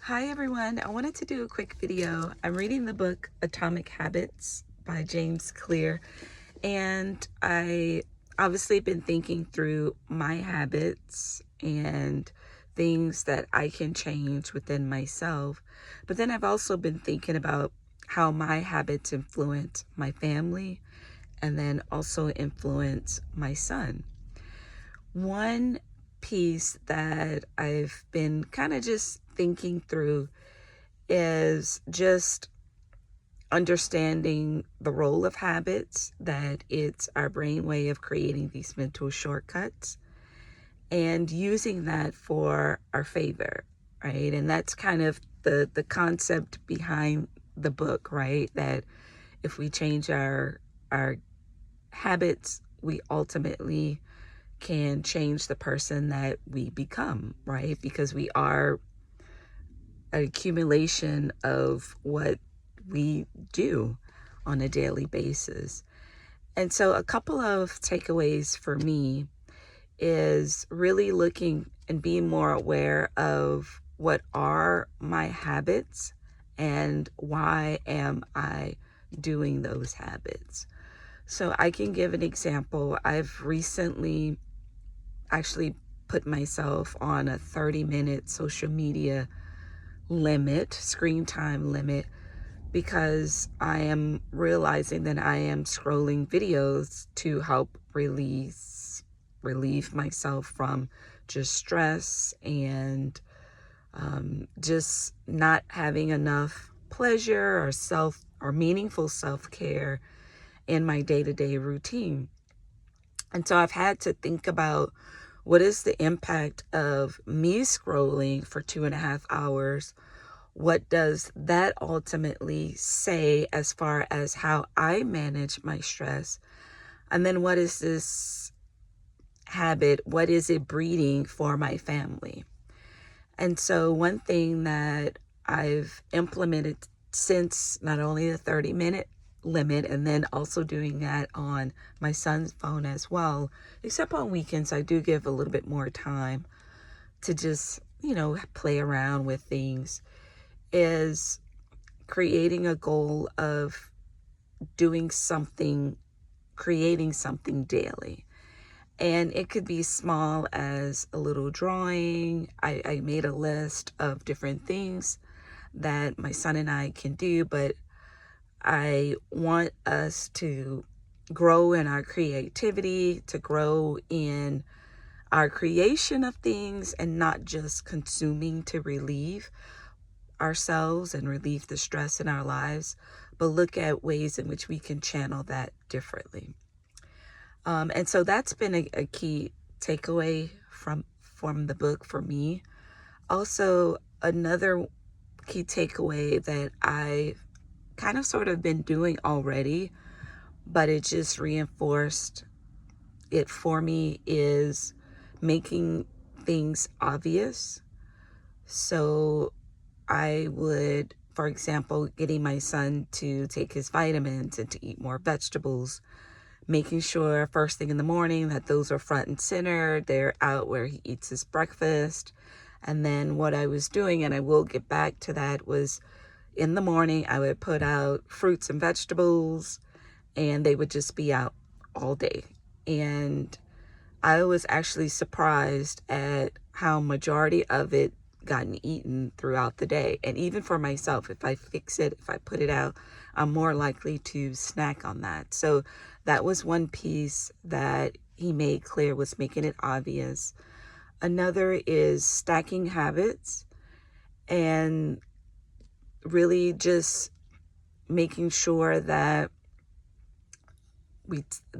Hi everyone, I wanted to do a quick video. I'm reading the book Atomic Habits by James Clear, and I obviously been thinking through my habits and things that I can change within myself. But then I've also been thinking about how my habits influence my family and then also influence my son. One piece that I've been kind of just thinking through is just understanding the role of habits, that it's our brain way of creating these mental shortcuts and using that for our favor, right? And that's kind of the concept behind the book, right? That if we change our habits, we ultimately can change the person that we become, right? Because we are an accumulation of what we do on a daily basis. And so a couple of takeaways for me is really looking and being more aware of what are my habits and why am I doing those habits. So I can give an example. I've recently actually put myself on a 30-minute social media limit, screen time limit, because I am realizing that I am scrolling videos to help relieve myself from just stress and just not having enough pleasure or meaningful self-care in my day-to-day routine. And so I've had to think about what is the impact of me scrolling for 2.5 hours. What does that ultimately say as far as how I manage my stress? And then what is this habit? What is it breeding for my family? And so one thing that I've implemented since not only the 30-minute limit and then also doing that on my son's phone as well, except on weekends, I do give a little bit more time to just, play around with things, is creating a goal of doing something, creating something daily. And it could be small as a little drawing. I made a list of different things that my son and I can do, but I want us to grow in our creativity, to grow in our creation of things, and not just consuming to relieve ourselves and relieve the stress in our lives, but look at ways in which we can channel that differently. And so that's been a key takeaway from the book for me. Also, another key takeaway that I kind of sort of been doing already, but it just reinforced it for me, is making things obvious. So I would, for example, getting my son to take his vitamins and to eat more vegetables, making sure first thing in the morning that those are front and center, they're out where he eats his breakfast. And then what I was doing, and I will get back to that, was in the morning I would put out fruits and vegetables and they would just be out all day. And I was actually surprised at how majority of it gotten eaten throughout the day. And even for myself, if I fix it, if I put it out, I'm more likely to snack on that. So that was one piece that he made clear, was making it obvious. Another is stacking habits and really just making sure that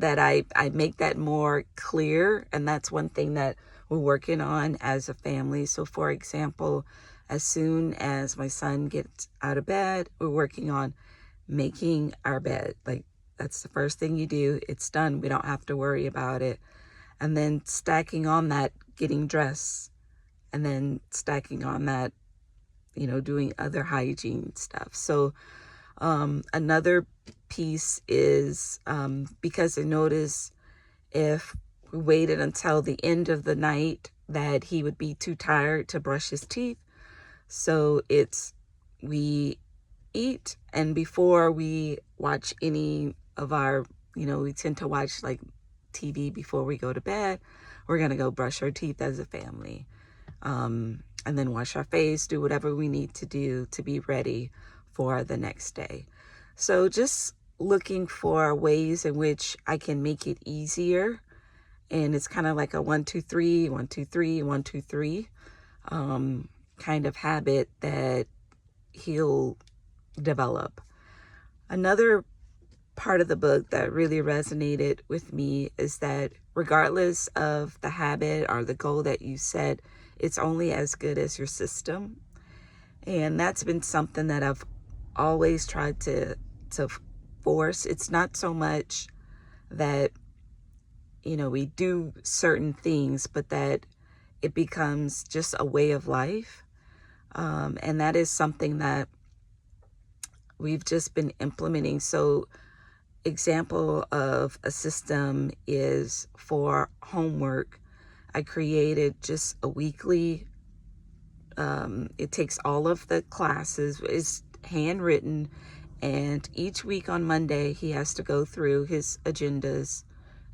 I make that more clear. And that's one thing that we're working on as a family. So for example, as soon as my son gets out of bed, we're working on making our bed. Like, that's the first thing you do. It's done. We don't have to worry about it. And then stacking on that, getting dressed, and then stacking on that, doing other hygiene stuff. So another piece is, because I noticed if we waited until the end of the night that he would be too tired to brush his teeth. So we eat, and before we watch any of our, we tend to watch like TV before we go to bed. We're going to go brush our teeth as a family, and then wash our face, do whatever we need to do to be ready for the next day. So just looking for ways in which I can make it easier. And it's kind of like a 1, 2, 3, 1, 2, 3, 1, 2, 3 kind of habit that he'll develop. Another part of the book that really resonated with me is that regardless of the habit or the goal that you set, it's only as good as your system. And that's been something that I've always tried to force. It's not so much that, we do certain things, but that it becomes just a way of life. And that is something that we've just been implementing. So example of a system is for homework. I created just a weekly, it takes all of the classes, it's handwritten, and each week on Monday he has to go through his agendas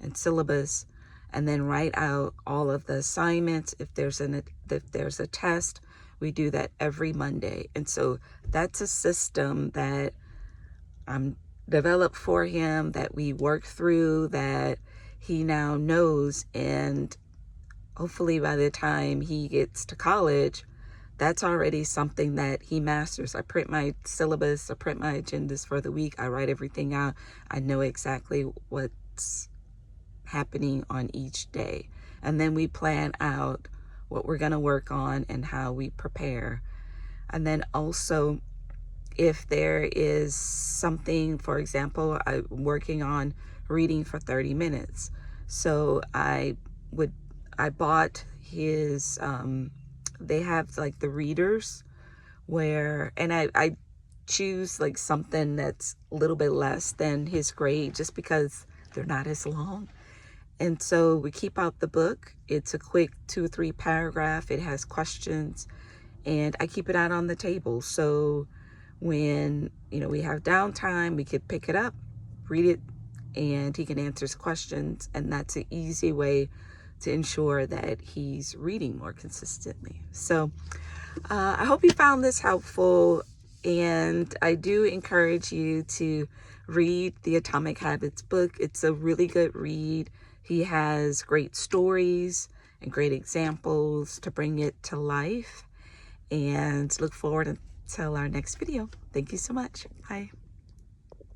and syllabus and then write out all of the assignments. If there's a test, we do that every Monday. And so that's a system that I'm developed for him, that we work through, that he now knows. And hopefully by the time he gets to college, that's already something that he masters. I print my syllabus, I print my agendas for the week, I write everything out. I know exactly what's happening on each day. And then we plan out what we're going to work on and how we prepare. And then also, if there is something, for example, I'm working on reading for 30 minutes. So I bought his, they have like the readers and I choose like something that's a little bit less than his grade just because they're not as long. And so we keep out the book. It's a quick 2 or 3 paragraph. It has questions, and I keep it out on the table. So when, we have downtime, we could pick it up, read it, and he can answer his questions. And that's an easy way to ensure that he's reading more consistently. So I hope you found this helpful. And I do encourage you to read the Atomic Habits book. It's a really good read. He has great stories and great examples to bring it to life. And look forward until our next video. Thank you so much. Bye.